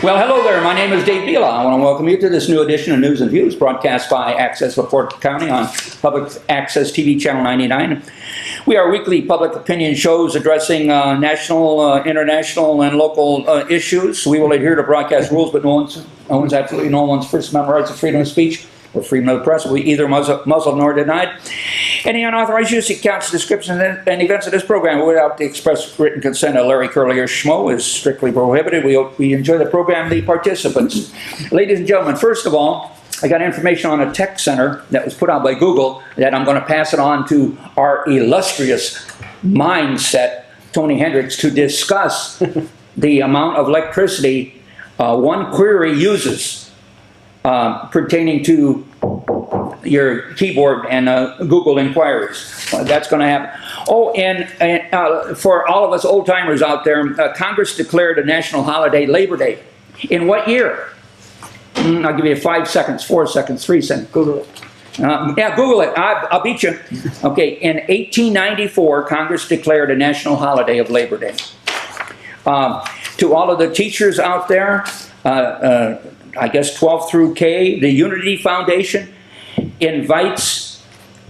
Well, hello there. My name is Dave Bila. I want to welcome you to this new edition of News and Views, broadcast by Access LaPorte County on Public Access TV Channel 99. We are weekly public opinion shows addressing national, international, and local issues. We will adhere to broadcast rules, but absolutely no one's First Amendment rights of freedom of speech or freedom of the press will be either muzzled nor denied. Any unauthorized use, accounts, descriptions, and events of this program without the express written consent of Larry Curly or Schmo is strictly prohibited. We hope we enjoy the program and the participants. Ladies and gentlemen, first of all, I got information on a tech center that was put out by Google that I'm going to pass it on to our illustrious mindset, Tony Hendricks, to discuss the amount of electricity one query uses pertaining to your keyboard and Google inquiries. That's going to happen. Oh, and for all of us old-timers out there, Congress declared a national holiday, Labor Day. In what year? I'll give you 5 seconds, 4 seconds, 3 seconds. Google it. Yeah, Google it. I'll beat you. Okay, in 1894, Congress declared a national holiday of Labor Day. To all of the teachers out there, I guess 12 through K, the Unity Foundation invites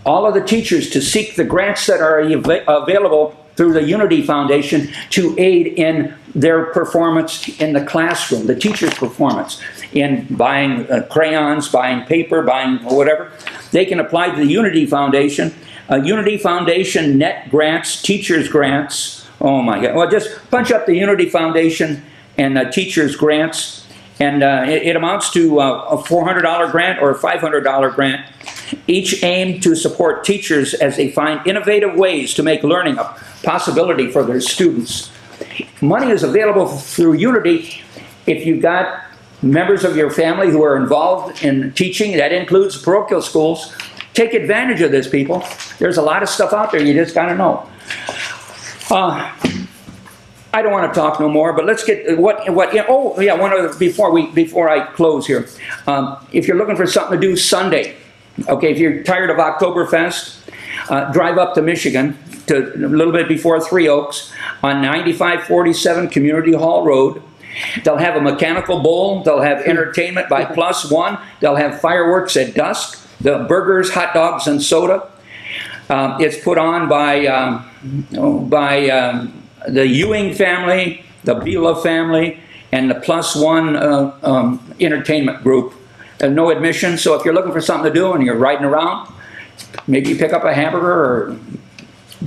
all of the teachers to seek the grants that are available through the Unity Foundation to aid in their performance in the classroom, the teacher's performance, in buying crayons, buying paper, buying whatever. They can apply to the Unity Foundation. Unity Foundation net grants, teachers grants. Oh my God. Well, just punch up the Unity Foundation and teachers grants. And it amounts to a $400 grant or a $500 grant, each aimed to support teachers as they find innovative ways to make learning a possibility for their students. Money is available through Unity if you've got members of your family who are involved in teaching. That includes parochial schools. Take advantage of this, people. There's a lot of stuff out there you just got to know. I don't want to talk no more, but let's get oh yeah, one other before I close here. If you're looking for something to do Sunday, okay, if you're tired of Oktoberfest, drive up to Michigan to a little bit before Three Oaks on 9547 Community Hall Road. They'll have a mechanical bull. They'll have entertainment by Plus One. They'll have fireworks at dusk. The burgers, hot dogs, and soda. It's put on by the Ewing family, the Bila family, and the Plus One entertainment group. No admission, so if you're looking for something to do and you're riding around, maybe you pick up a hamburger or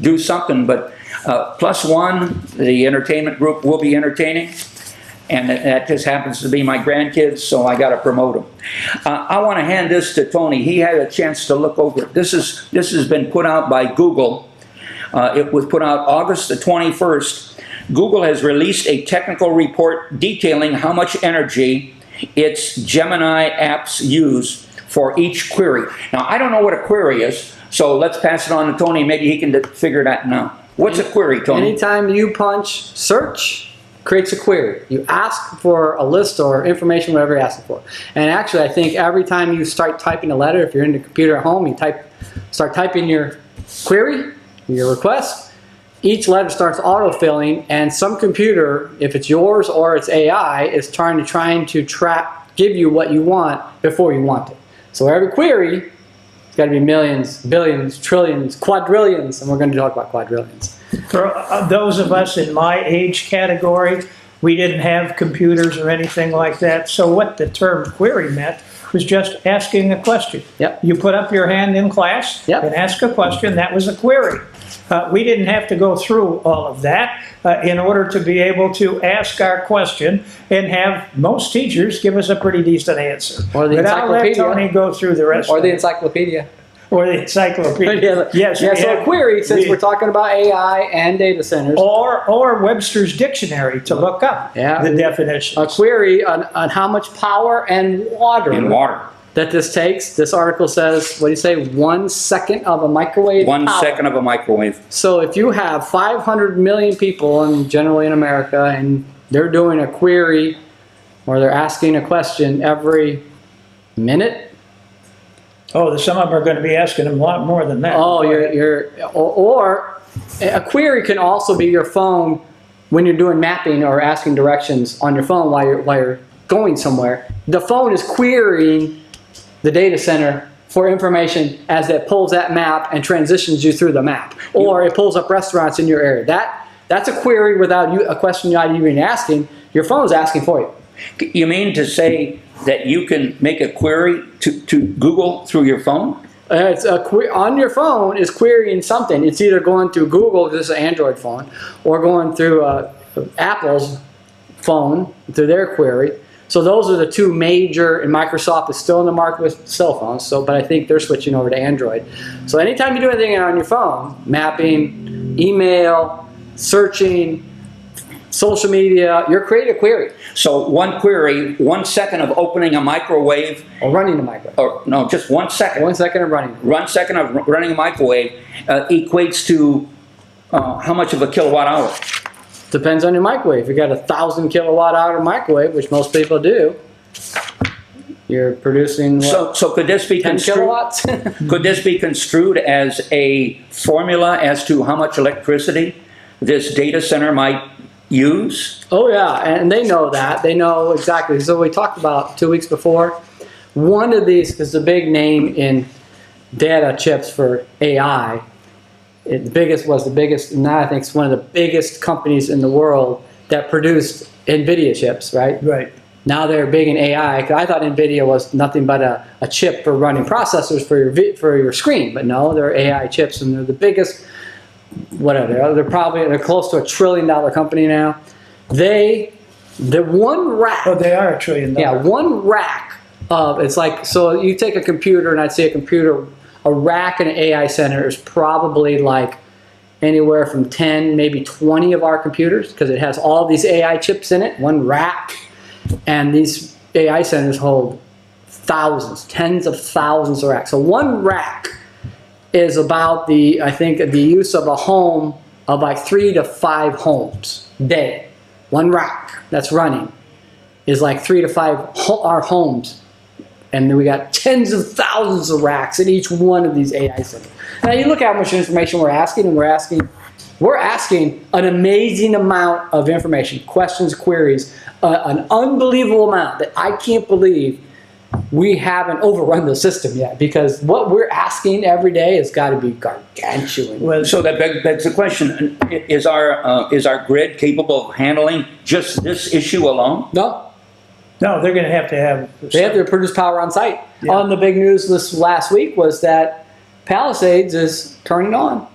do something, but Plus One, the entertainment group, will be entertaining, and that just happens to be my grandkids, so I got to promote them. I want to hand this to Tony. He had a chance to look over it. This has been put out by Google. It was put out August the 21st. Google has released a technical report detailing how much energy its Gemini apps use for each query. Now, I don't know what a query is, so let's pass it on to Tony. Maybe he can figure that out. What's a query, Tony? Anytime you punch search, creates a query. You ask for a list or information, whatever you're asking for. And actually, I think every time you start typing a letter, if you're in the computer at home, you start typing your query, your request, each letter starts autofilling, and some computer, if it's yours or it's AI, is trying to give you what you want before you want it. So every query, it's got to be millions, billions, trillions, quadrillions, and we're going to talk about quadrillions. For those of us in my age category, we didn't have computers or anything like that, so what the term query meant was just asking a question. Yep. You put up your hand in class and ask a question. That was a query. We didn't have to go through all of that in order to be able to ask our question and have most teachers give us a pretty decent answer. Or the encyclopedia. I'll let Tony go through the rest or of the it. encyclopedia. Or the encyclopedia. Yes. Yeah, so a query, since we're talking about AI and data centers. Or Webster's Dictionary to look up the definitions. A query on how much power and water. That this takes. This article says, what do you say, 1 second of a microwave One power. second of a microwave. So if you have 500 million people, and generally in America, and they're doing a query, or they're asking a question every minute. Oh, some of them are going to be asking them a lot more than that. Oh, or a query can also be your phone when you're doing mapping or asking directions on your phone while you're going somewhere, the phone is querying the data center for information as it pulls that map and transitions you through the map. Or it pulls up restaurants in your area. That's a query without a question you're not even asking. Your phone's asking for you. You mean to say that you can make a query to Google through your phone? It's on your phone is querying something. It's either going through Google, this is an Android phone, or going through Apple's phone through their query. So those are the two major, and Microsoft is still in the market with cell phones, but I think they're switching over to Android. So anytime you do anything on your phone, mapping, email, searching, social media, you're creating a query. So one query, 1 second of opening a microwave, Or running the microwave. or no, just 1 second. 1 second of running. 1 second of running a microwave equates to how much of a kilowatt hour? Depends on your microwave. If you got a 1,000 kilowatt hour microwave, which most people do, you're producing what, So could this be 10 construed? kilowatts? Could this be construed as a formula as to how much electricity this data center might use? Oh yeah, and they know that. They know exactly. So we talked about 2 weeks before. One of these is the big name in data chips for AI. The biggest was the biggest, now I think it's one of the biggest companies in the world that produced NVIDIA chips, right? Right. Now they're big in AI. 'Cause I thought NVIDIA was nothing but a chip for running processors for your screen, but no, they're AI chips, and they're the biggest. Whatever, they're close to $1 trillion company now. The one rack. Well, they are $1 trillion. Yeah, one rack of, it's like, so you take a computer, and I'd say a rack in an AI center is probably like anywhere from 10, maybe 20 of our computers, because it has all these AI chips in it, one rack. And these AI centers hold thousands, tens of thousands of racks. So one rack is about I think the use of a home of like 3 to 5 homes a day. One rack that's running is like 3 to 5 our homes. And then we got tens of thousands of racks in each one of these AI centers. Now you look at how much information we're asking, and we're asking an amazing amount of information, questions, queries, an unbelievable amount that I can't believe we haven't overrun the system yet, because what we're asking every day has got to be gargantuan. Well, so that begs the question: is our grid capable of handling just this issue alone? No, No, they're going to have. they have to produce power on site. Yeah. On the big news this last week was that Palisades is turning on,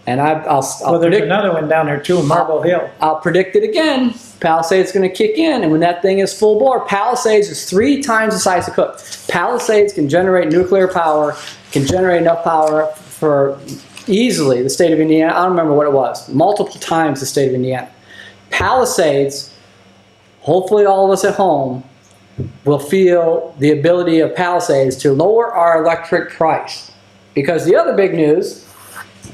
and I'll Well, there's predict, another one down there too, Marble Hill. I'll predict it again. Palisades is going to kick in, and when that thing is full bore, Palisades is 3 times the size of Cook. Palisades can generate nuclear power, can generate enough power for easily the state of Indiana. I don't remember what it was, multiple times the state of Indiana. Palisades, hopefully all of us at home will feel the ability of Palisades to lower our electric price. Because the other big news,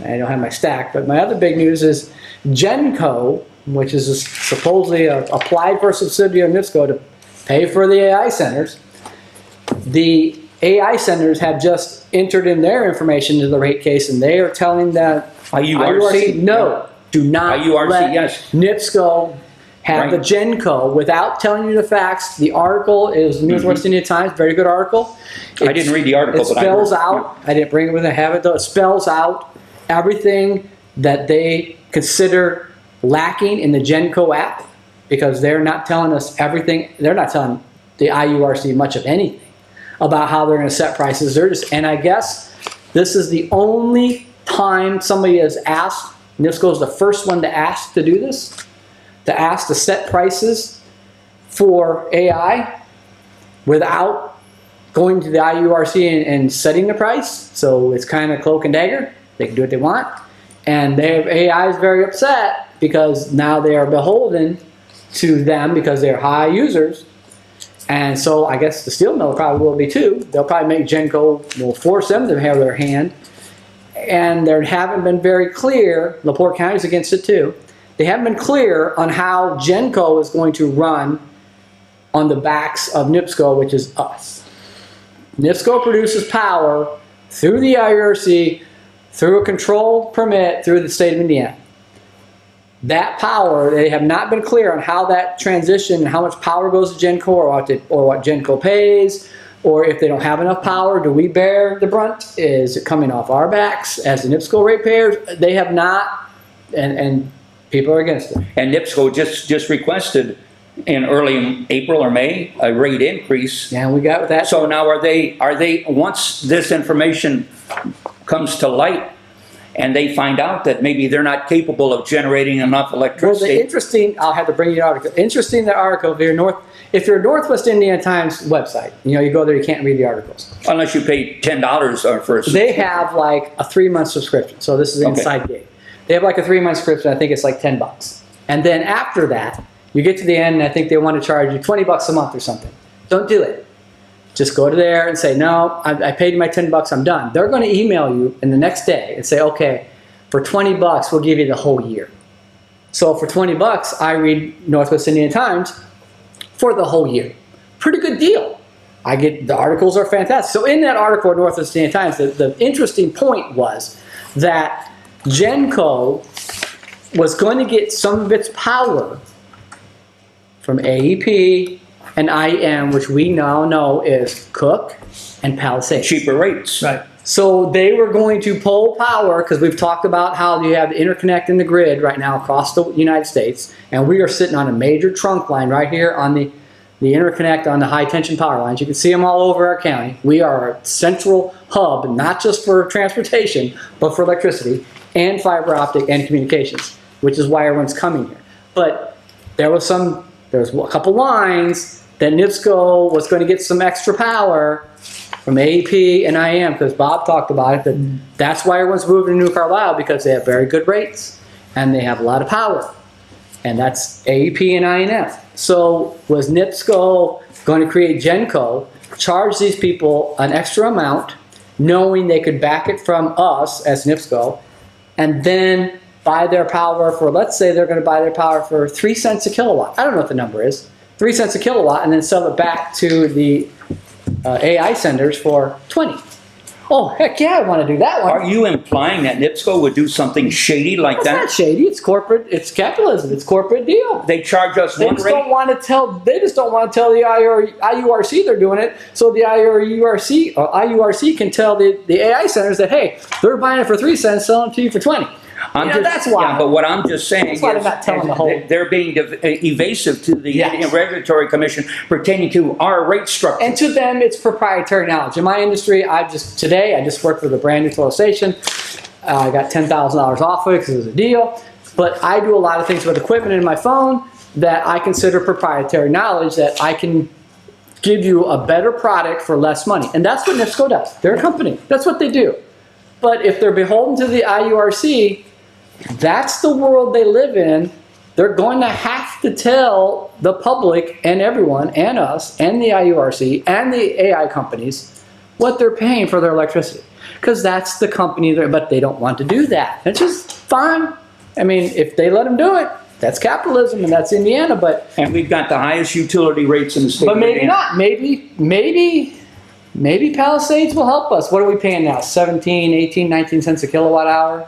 I don't have my stack, but my other big news is GenCo, which is supposedly applied for a subsidiary of NIPSCO to pay for the AI centers. The AI centers have just entered in their information to the rate case, and they are telling that IURC? no, do not IURC, let yes. NIPSCO have the Right. GenCo without telling you the facts. The article is Northwest Indiana Times, very good article. I didn't read the article, It but I spells heard- out, I didn't bring it with me, I have it though, it spells out everything that they consider lacking in the GenCo app, because they're not telling us everything, they're not telling the IURC much of anything about how they're going to set prices. They're just, and I guess this is the only time somebody has asked, NIPSCO is the first one to ask to do this, to ask to set prices for AI without going to the IURC and setting the price. So it's kind of cloak and dagger. They can do what they want. And AI is very upset because now they are beholden to them because they're high users. And so I guess the steel mill probably will be too. They'll probably make GenCo, will force them to have their hand. And they haven't been very clear, LaPorte County's against it too, they haven't been clear on how GenCo is going to run on the backs of NIPSCO, which is us. NIPSCO produces power through the IURC, through a controlled permit through the state of Indiana. that power, they have not been clear on how that transition and how much power goes to GenCo or what GenCo pays, or if they don't have enough power, do we bear the brunt? Is it coming off our backs as the NIPSCO ratepayers? They have not, and people are against it. And NIPSCO just requested in early April or May a rate increase. Yeah, we got that. So now are they once this information comes to light and they find out that maybe they're not capable of generating enough Well, electricity? the interesting, I'll have to bring you the article. Interesting, the article, if you're Northwest Indiana Times website, you go there, you can't read the articles. Unless you pay $10 for a They have like a 3-month subscription. So this is Inside Gate. They have like a 3-month subscription. I think it's like $10. And then after that, you get to the end and I think they want to charge you $20 a month or something. Don't do it. Just go to there and say, no, I paid you my $10, I'm done. They're going to email you in the next day and say, okay, for $20, we'll give you the whole year. So for $20, I read Northwest Indiana Times for the whole year. Pretty good deal. The articles are fantastic. So in that article in Northwest Indiana Times, the interesting point was that GenCo was going to get some of its power from AEP and IEM, which we now know is Cook and Palisades. cheaper rates. Right. So they were going to pull power, because we've talked about how you have the interconnect in the grid right now across the United States, and we are sitting on a major trunk line right here on the interconnect on the high tension power lines. You can see them all over our county. We are a central hub, not just for transportation, but for electricity and fiber optic and communications, which is why everyone's coming here. But there was a couple lines that NIPSCO was going to get some extra power from AEP and IEM, because Bob talked about it, that's why everyone's moving to New Carlisle, because they have very good rates and they have a lot of power. And that's AEP and IEM. So was NIPSCO going to create GenCo, charge these people an extra amount, knowing they could back it from us as NIPSCO, and then buy their power for, let's say they're going to buy their power for 3 cents a kilowatt. I don't know what the number is. 3 cents a kilowatt, and then sell it back to the AI centers for 20. Oh, heck yeah, I want to do that one. Are you implying that NIPSCO would do something shady like It's that? not shady. It's corporate. It's capitalism. It's corporate deal. They charge us They one just rate? don't want to tell. They just don't want to tell the IURC they're doing it. So the IURC can tell the AI centers that, hey, they're buying it for 3 cents, selling it to you for 20. That's why. Yeah, but what I'm just saying That's why is they're not telling the whole- they're being evasive to the Yes. Regulatory Commission pertaining to our rate structure. And to them, it's proprietary knowledge. In my industry, I just worked with a brand new total station. I got $10,000 off of it because it was a deal. But I do a lot of things with equipment in my phone that I consider proprietary knowledge, that I can give you a better product for less money. And that's what NIPSCO does. They're a company. That's what they do. But if they're beholden to the IURC, that's the world they live in. They're going to have to tell the public and everyone and us and the IURC and the AI companies what they're paying for their electricity. Because that's the company, but they don't want to do that. It's just fine. I mean, if they let them do it, that's capitalism and that's Indiana, And we've got the highest utility rates in the state but of maybe Indiana. not. Maybe Palisades will help us. What are we paying now? 17, 18, 19 cents a kilowatt hour?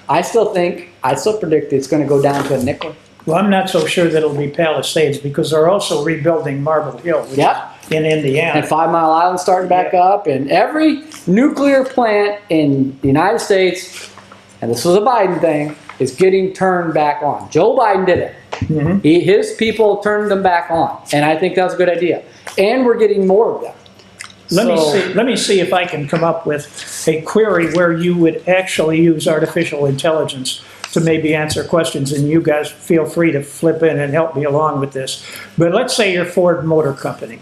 I still predict it's going to go down to a nickel. Well, I'm not so sure that it'll be Palisades, because they're also rebuilding Marble Hill, which Yep. is in Indiana. And 5 Mile Island starting back up, and every nuclear plant in the United States, and this was a Biden thing, is getting turned back on. Joe Biden did it. His people turned them back on, and I think that was a good idea. And we're getting more of them. Let me see if I can come up with a query where you would actually use artificial intelligence to maybe answer questions, and you guys feel free to flip in and help me along with this. But let's say you're Ford Motor Company,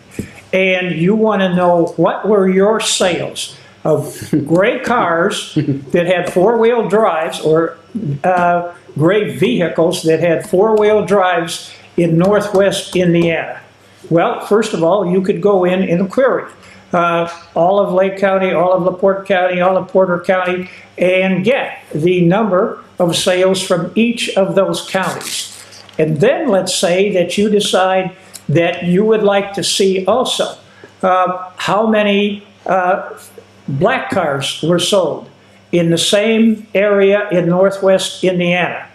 and you want to know what were your sales of gray cars that had four-wheel drives, or gray vehicles that had four-wheel drives in Northwest Indiana. Well, first of all, you could go in a query. All of Lake County, all of LaPorte County, all of Porter County, and get the number of sales from each of those counties. And then let's say that you decide that you would like to see also how many black cars were sold in the same area in Northwest Indiana.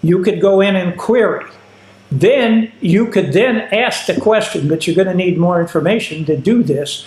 you could go in and query. Then you could then ask the question, but you're going to need more information to do this.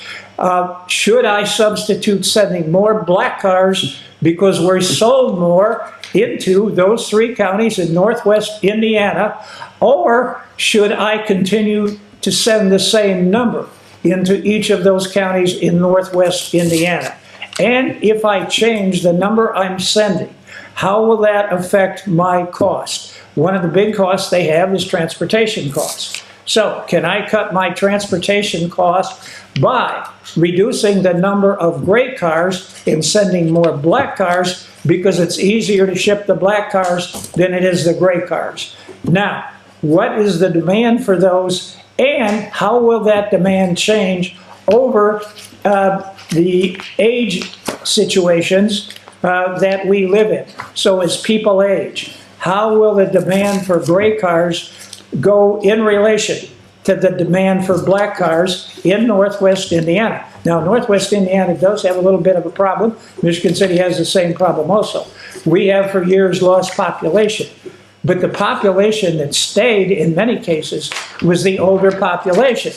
Should I substitute sending more black cars because we're sold more into those 3 counties in northwest Indiana, or should I continue to send the same number into each of those counties in northwest Indiana? And if I change the number I'm sending, how will that affect my cost? One of the big costs they have is transportation costs. So can I cut my transportation cost by reducing the number of gray cars and sending more black cars because it's easier to ship the black cars than it is the gray cars? Now, what is the demand for those, and how will that demand change over the age situations that we live in? So as people age, how will the demand for gray cars go in relation to the demand for black cars in northwest Indiana? Now, northwest Indiana does have a little bit of a problem. Michigan City has the same problem also. We have for years lost population. But the population that stayed in many cases was the older population.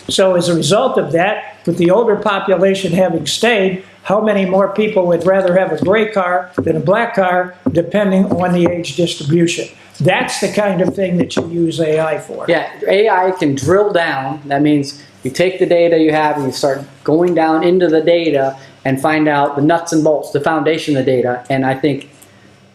So as a result of that, with the older population having stayed, how many more people would rather have a gray car than a black car, depending on the age distribution? That's the kind of thing that you use AI for. Yeah, AI can drill down. That means you take the data you have and you start going down into the data and find out the nuts and bolts, the foundation of the data. And I think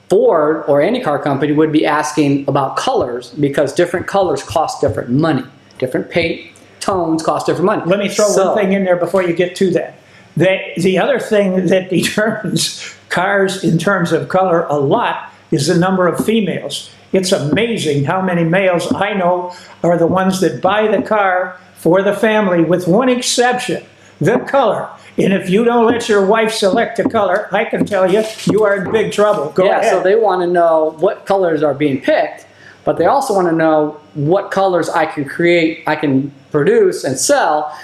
Ford or any car company would be asking about colors, because different colors cost different money. Different paint tones cost different money. Let me throw one thing in there before you get to that. The other thing that determines cars in terms of color a lot is the number of females. It's amazing how many males I know are the ones that buy the car for the family, with one exception, the color. And if you don't let your wife select a color, I can tell you, you are in big trouble. Go ahead. So they want to know what colors are being picked, but they also want to know what colors I can create, I can produce and sell,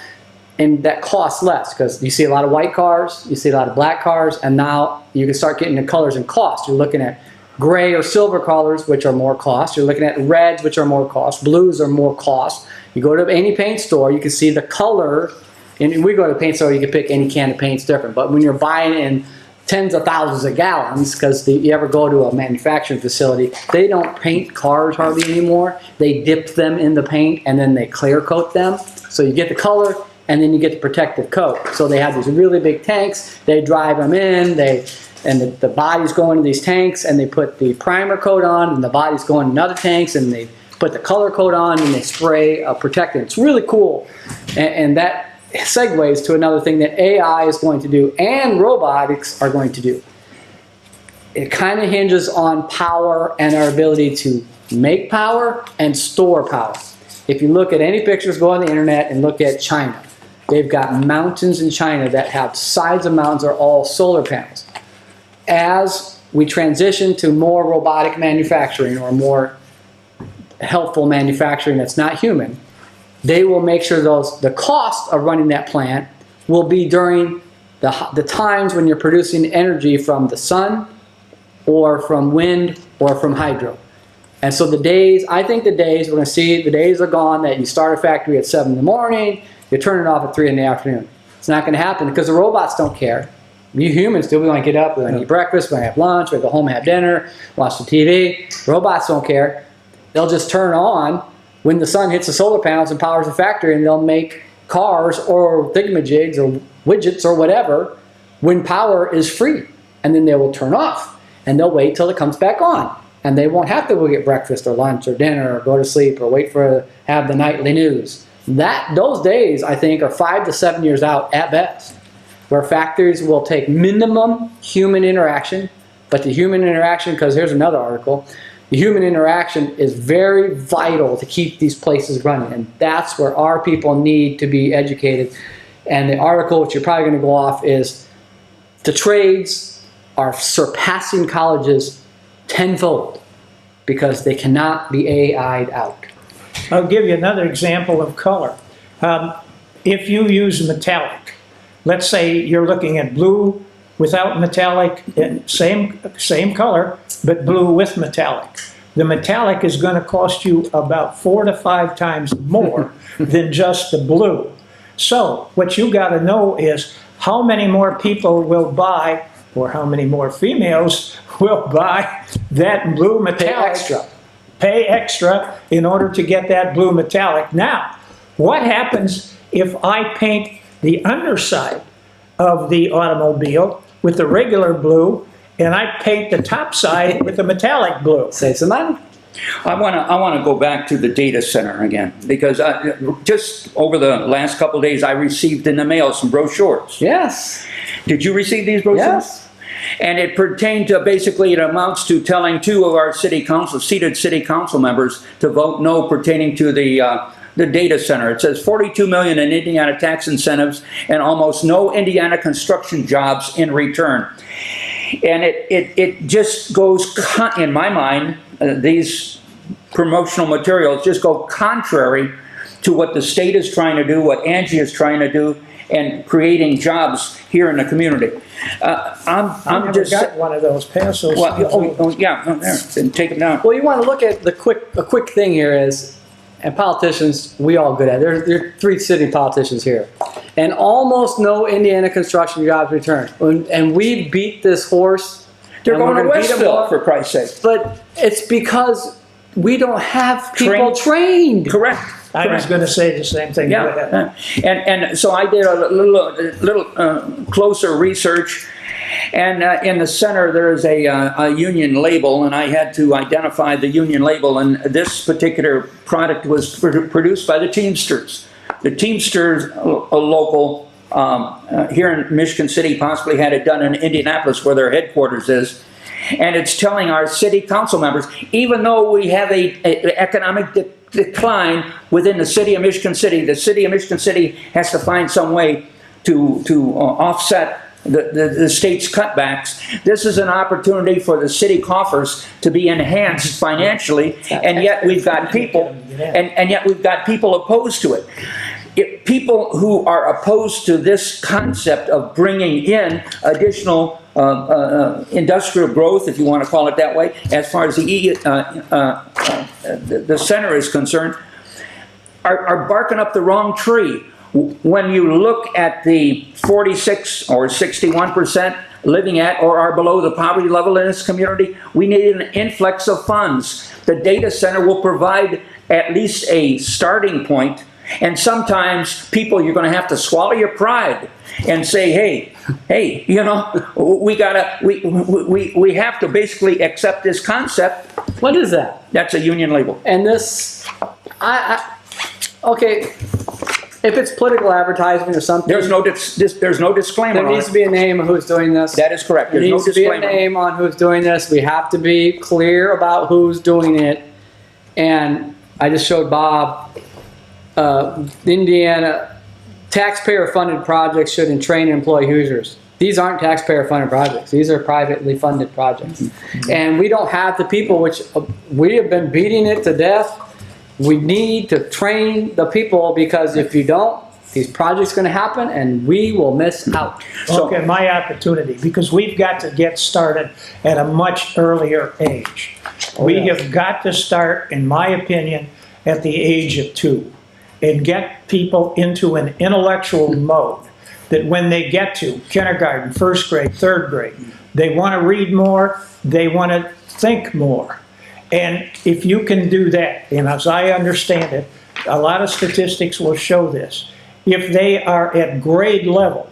and that costs less, because you see a lot of white cars, you see a lot of black cars, and now you can start getting the colors and cost. You're looking at gray or silver colors, which are more cost. You're looking at reds, which are more cost. Blues are more cost. You go to any paint store, you can see the color. And we go to the paint store, you can pick any can of paint, it's different. But when you're buying in tens of thousands of gallons, because you ever go to a manufacturing facility, they don't paint cars hardly anymore. They dip them in the paint and then they clear coat them. So you get the color and then you get the protective coat. So they have these really big tanks, they drive them in, and the bodies go into these tanks, and they put the primer coat on, and the bodies go into other tanks, and they put the color coat on, and they spray a protectant. It's really cool. And that segues to another thing that AI is going to do and robotics are going to do. It kind of hinges on power and our ability to make power and store power. If you look at any pictures, go on the internet and look at China. They've got mountains in China that have sides of mountains are all solar panels. As we transition to more robotic manufacturing or more helpful manufacturing that's not human, they will make sure the cost of running that plant will be during the times when you're producing energy from the sun or from wind or from hydro. And so the days, I think the days, we're going to see the days are gone that you start a factory at 7 in the morning, you turn it off at 3 in the afternoon. It's not going to happen because the robots don't care. We humans do. We want to get up, we want to eat breakfast, we want to have lunch, we go home and have dinner, watch the TV. Robots don't care. They'll just turn on when the sun hits the solar panels and powers the factory, and they'll make cars or thingamajigs or widgets or whatever when power is free. And then they will turn off, and they'll wait till it comes back on. And they won't have to go get breakfast or lunch or dinner or go to sleep or wait for have the nightly news. Those days, I think, are 5 to 7 years out at best, where factories will take minimum human interaction. But the human interaction, because here's another article, the human interaction is very vital to keep these places running. And that's where our people need to be educated. And the article, which you're probably going to go off, is the trades are surpassing colleges tenfold because they cannot be AI'd out. I'll give you another example of color. If you use metallic, let's say you're looking at blue without metallic, same color, but blue with metallic. the metallic is going to cost you about 4 to 5 times more than just the blue. So what you got to know is how many more people will buy, or how many more females will buy that blue metallic. Pay extra in order to get that blue metallic. Now, what happens if I paint the underside of the automobile with the regular blue, and I paint the top side with the metallic blue? Save some money. I want to go back to the data center again, because just over the last couple of days, I received in the mail some brochures. Yes. Did you receive these brochures? Yes. And it pertained to, basically, it amounts to telling 2 of our seated city council members to vote no pertaining to the data center. It says 42 million in Indiana tax incentives and almost no Indiana construction jobs in return. And it just goes, in my mind, these promotional materials just go contrary to what the state is trying to do, what Angie is trying to do, and creating jobs here in the community. I never got one of those. Pass those. Well, yeah, there, then take them down. Well, you want to look at a quick thing here is, and politicians, we all good at it. There are 3 sitting politicians here. And almost no Indiana construction jobs returned. And we beat this horse. They're going to Westville, for Christ's sake. But it's because we don't have people trained. Correct. I was going to say the same thing. Yeah. And so I did a little closer research. And in the center, there is a union label, and I had to identify the union label. And this particular product was produced by the Teamsters. The Teamsters, a local here in Michigan City, possibly had it done in Indianapolis, where their headquarters is. And it's telling our city council members, even though we have an economic decline within the city of Michigan City, the city of Michigan City has to find some way to offset the state's cutbacks. This is an opportunity for the city coffers to be enhanced financially, and yet we've got people, and yet we've got people opposed to it. People who are opposed to this concept of bringing in additional industrial growth, if you want to call it that way, as far as the center is concerned, are barking up the wrong tree. When you look at the 46 or 61% living at or are below the poverty level in this community, we need an influx of funds. The data center will provide at least a starting point. And sometimes people, you're going to have to swallow your pride and say, hey, you know, we have to basically accept this concept. What is that? That's a union label. And this, okay, if it's political advertising or something, there's no disclaimer. There needs to be a name of who's doing this. That is correct. There needs to be a name on who's doing this. We have to be clear about who's doing it. And I just showed Bob. Indiana taxpayer-funded projects should train and employ Hoosiers. These aren't taxpayer-funded projects. These are privately funded projects. And we don't have the people, which we have been beating it to death. We need to train the people, because if you don't, these projects are going to happen and we will miss out. Okay, my opportunity, because we've got to get started at a much earlier age. We have got to start, in my opinion, at the age of 2. And get people into an intellectual mode that when they get to kindergarten, 1st grade, 3rd grade, they want to read more, they want to think more. And if you can do that, and as I understand it, a lot of statistics will show this. If they are at grade level,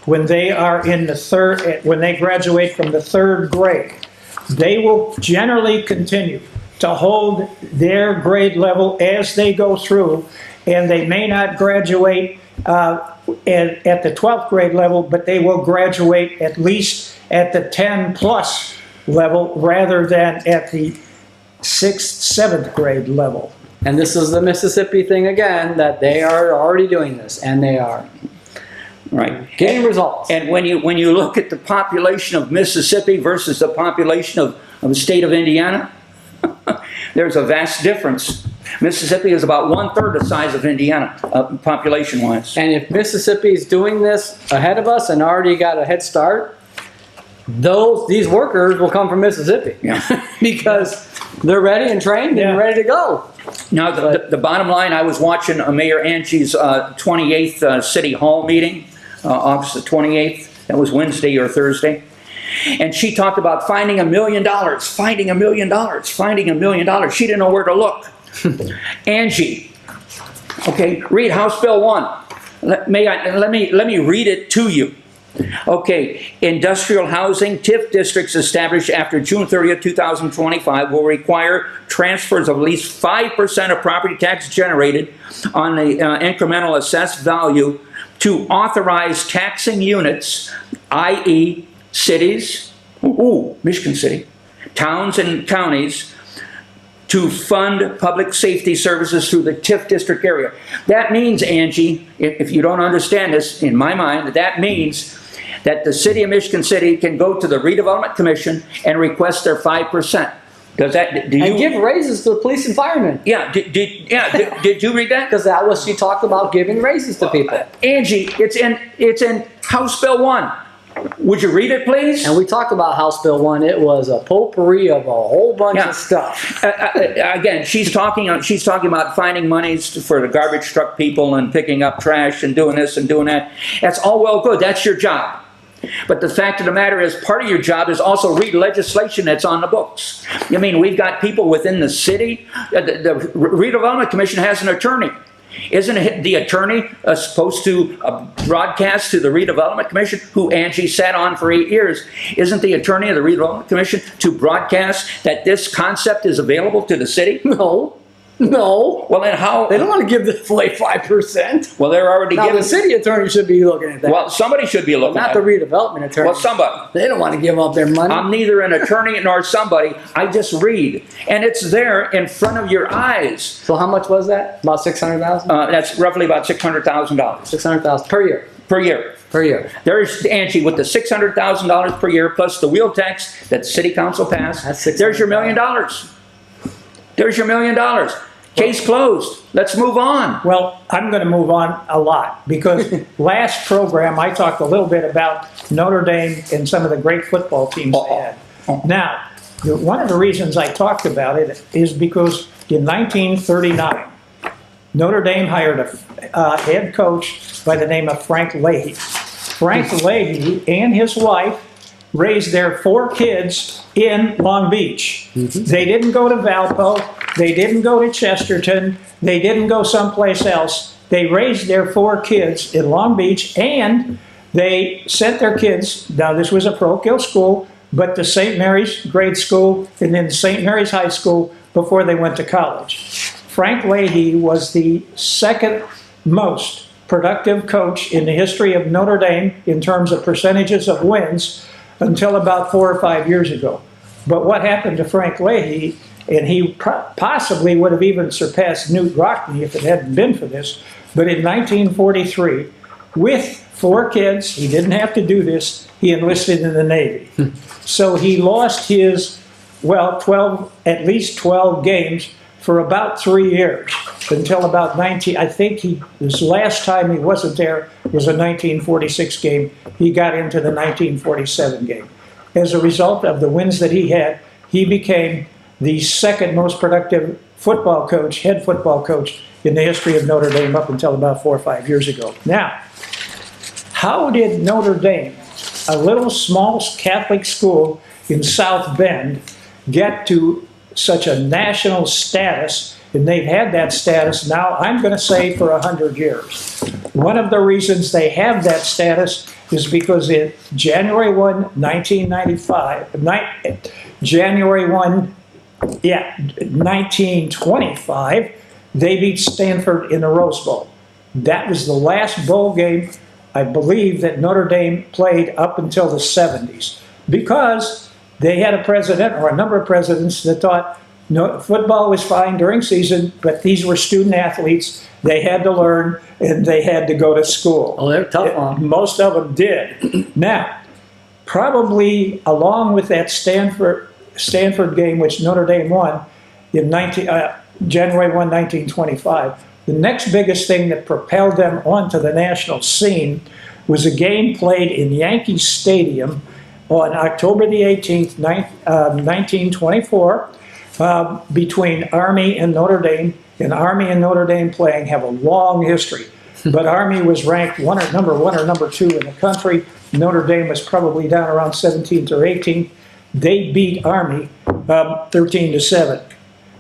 when they are in the when they graduate from the 3rd grade, they will generally continue to hold their grade level as they go through. And they may not graduate at the 12th grade level, but they will graduate at least at the 10+ level rather than at the 6th, 7th grade level. And this is the Mississippi thing again, that they are already doing this, and they are. Right. Getting results. And when you look at the population of Mississippi versus the population of the state of Indiana, there's a vast difference. Mississippi is about 1/3 the size of Indiana, population-wise. And if Mississippi is doing this ahead of us and already got a head start, these workers will come from Mississippi. Yeah. Because They're ready and trained Yeah. and ready to go. Now, the bottom line, I was watching Mayor Angie's 28th City Hall meeting, August the 28th. That was Wednesday or Thursday. And she talked about finding $1 million, finding $1 million, finding $1 million. She didn't know where to look. Angie, okay, read House Bill 1. Let me read it to you. Okay, industrial housing TIF districts established after June 30th, 2025 will require transfers of at least 5% of property tax generated on the incremental assessed value to authorized taxing units, i.e. cities, Michigan City, towns and counties, to fund public safety services through the TIF district area. That means, Angie, if you don't understand this, in my mind, that means that the city of Michigan City can go to the Redevelopment Commission and request their 5%. Does that, do you? And give raises to the police and firemen. Yeah, did you read that? Because that was, she talked about giving raises to people. Angie, it's in House Bill 1. Would you read it, please? And we talked about House Bill 1. It was a potpourri of a whole bunch of stuff. Again, she's talking about finding monies for the garbage truck people and picking up trash and doing this and doing that. That's all well good. That's your job. But the fact of the matter is, part of your job is also read legislation that's on the books. I mean, we've got people within the city. The Redevelopment Commission has an attorney. Isn't the attorney supposed to broadcast to the Redevelopment Commission, who Angie sat on for 8 years? Isn't the attorney of the Redevelopment Commission to broadcast that this concept is available to the city? No. No. Well, then how? They don't want to give the away 5%. Well, they're already Now, giving. the city attorney should be looking at that. Well, somebody should be looking Not at the it. redevelopment attorney. Well, somebody. They don't want to give up their money. I'm neither an attorney nor somebody. I just read. And it's there in front of your eyes. So how much was that? About 600,000? That's roughly about $600,000 600,000 per year. per year. Per year. There's, Angie, with the $600,000 per year plus the wheel tax that city council passed, That's there's your $1 million. There's your $1 million. Case closed. Let's move on. Well, I'm going to move on a lot because last program I talked a little bit about Notre Dame and some of the great football teams they had. Now, one of the reasons I talked about it is because in 1939, Notre Dame hired a head coach by the name of Frank Leahy. Frank Leahy and his wife raised their 4 kids in Long Beach. They didn't go to Valpo. They didn't go to Chesterton. They didn't go someplace else. They raised their 4 kids in Long Beach, and they sent their kids, now this was a parochial school, but to St. Mary's grade school and then St. Mary's high school before they went to college. Frank Leahy was the second most productive coach in the history of Notre Dame in terms of percentages of wins until about 4 or 5 years ago. But what happened to Frank Leahy, and he possibly would have even surpassed Knute Rockne if it hadn't been for this, but in 1943, with 4 kids, he didn't have to do this, he enlisted in the Navy. So he lost his, well, at least 12 games for about 3 years, until about 19, I think this last time he wasn't there was a 1946 game. He got into the 1947 game. As a result of the wins that he had, he became the second most productive football coach, head football coach in the history of Notre Dame up until about 4 or 5 years ago. Now, how did Notre Dame, a little small Catholic school in South Bend, get to such a national status? And they've had that status now, I'm going to say, for 100 years. One of the reasons they have that status is because in January 1, 1995, January 1, 1925, they beat Stanford in the Rose Bowl. That was the last bowl game, I believe, that Notre Dame played up until the 70s, because they had a president, or a number of presidents, that thought football was fine during season, but these were student athletes. They had to learn, and they had to go to school. Oh, they're tough on. Most of them did. Now, probably along with that Stanford game, which Notre Dame won in January 1, 1925, the next biggest thing that propelled them onto the national scene was a game played in Yankee Stadium on October the 18th, 1924. between Army and Notre Dame, and Army and Notre Dame playing have a long history. But Army was ranked number one or number two in the country. Notre Dame was probably down around 17th or 18th. They beat Army 13-7.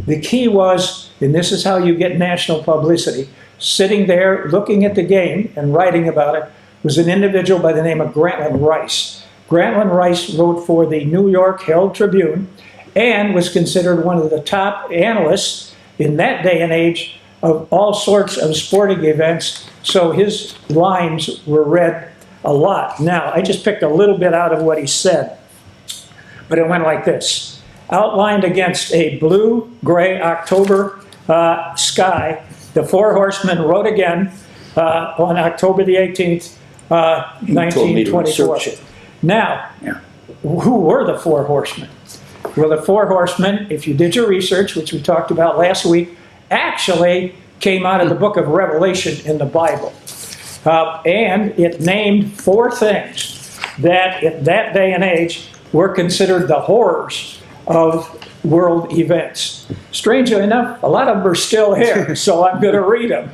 The key was, and this is how you get national publicity, sitting there looking at the game and writing about it, was an individual by the name of Grantland Rice. Grantland Rice wrote for the New York Herald Tribune and was considered one of the top analysts in that day and age of all sorts of sporting events, so his lines were read a lot. Now, I just picked a little bit out of what he said, but it went like this. Outlined against a blue-gray October sky, the Four Horsemen rode again on October the 18th, You told me to 1924. research it. Now, Yeah. who were the Four Horsemen? Well, the Four Horsemen, if you did your research, which we talked about last week, actually came out of the book of Revelation in the Bible. And it named four things that in that day and age were considered the horrors of world events. Strangely enough, a lot of them are still here, so I'm going to read them.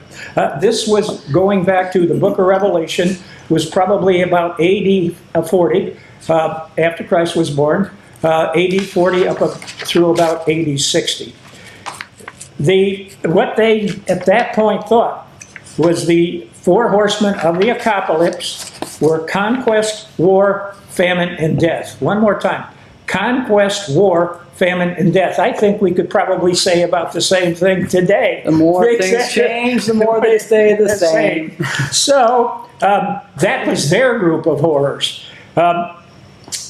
This was going back to the book of Revelation, was probably about AD 40, after Christ was born, AD 40 up through about AD 60. What they at that point thought was the four horsemen of the apocalypse were conquest, war, famine, and death. One more time. Conquest, war, famine, and death. I think we could probably say about the same thing today. The more things change, the more they stay the same. So that was their group of horrors.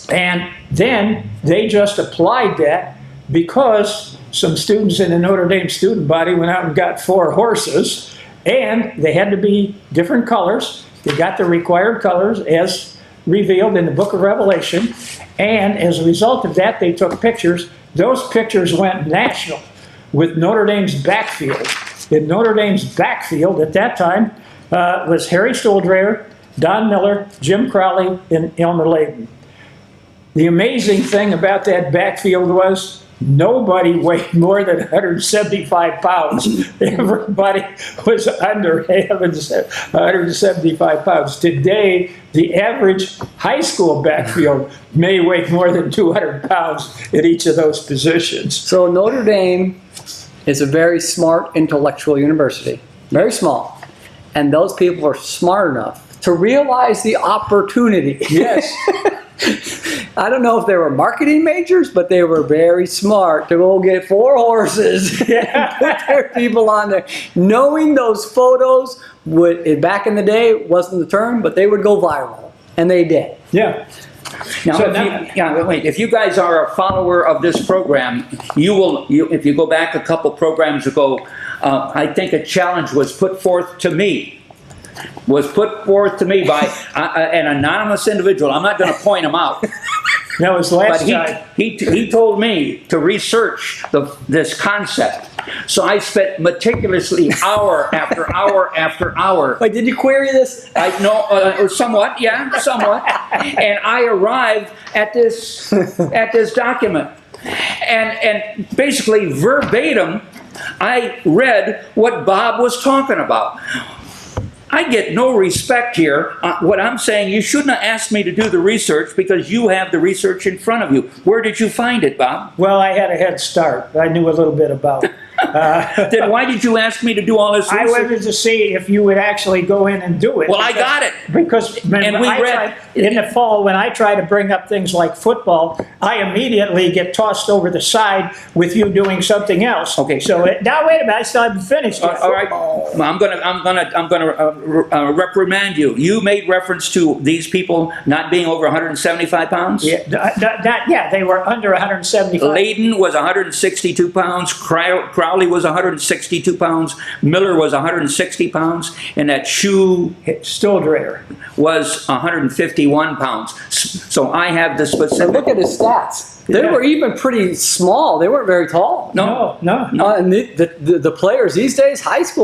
And then they just applied that because some students in the Notre Dame student body went out and got four horses, and they had to be different colors. They got the required colors as revealed in the book of Revelation, and as a result of that, they took pictures. Those pictures went national with Notre Dame's backfield. And Notre Dame's backfield at that time was Harry Stuhldreher, Don Miller, Jim Crowley, and Elmer Layden. The amazing thing about that backfield was nobody weighed more than 175 pounds. Everybody was under 175 pounds. Today, the average high school backfield may weigh more than 200 pounds at each of those positions. So Notre Dame is a very smart intellectual university, very small. And those people are smart enough to realize the opportunity. Yes. I don't know if they were marketing majors, but they were very smart to go get four horses and put their people on there. Knowing those photos would, back in the day, wasn't the term, but they would go viral. And they did. Yeah. Now, So if you guys are a follower of this program, if you go back a couple programs ago, I think a challenge was put forth to me by an anonymous individual. I'm not going to point him out. That was last But time. he told me to research this concept. So I spent meticulously hour after hour after hour. Wait, did you query this? I know, somewhat, yeah, somewhat. And I arrived at this document. And basically verbatim, I read what Bob was talking about. I get no respect here. What I'm saying, you shouldn't have asked me to do the research because you have the research in front of you. Where did you find it, Bob? Well, I had a head start. I knew a little bit about it. Then why did you ask me to do all this I research? wanted to see if you would actually go in and do it. Well, I got it. Because And we read- in the fall, when I try to bring up things like football, I immediately get tossed over the side with you doing something else. Okay. So now wait a minute, I still haven't finished. yet. All right, I'm gonna reprimand you. You made reference to these people not being over 175 pounds. Yeah, they were under 175. Layden was 162 pounds. Crowley was 162 pounds. Miller was 160 pounds, and that shoe Stuhldreher. was 151 pounds. So I have the And specific. look at his stats. They Yeah. were even pretty small. They weren't very tall. No. And the players these days,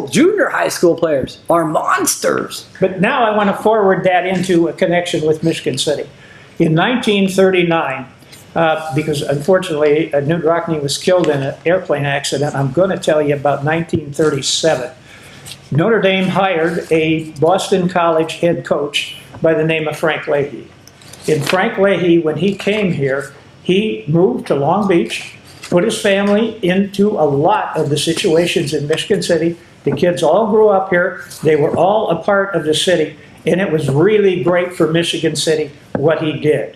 junior high school players, are monsters. But now I want to forward that into a connection with Michigan City. In 1939, because unfortunately Newt Rockne was killed in an airplane accident. I'm going to tell you about 1937. Notre Dame hired a Boston College head coach by the name of Frank Leahy. And Frank Leahy, when he came here, he moved to Long Beach, put his family into a lot of the situations in Michigan City. The kids all grew up here. They were all a part of the city. And it was really great for Michigan City what he did.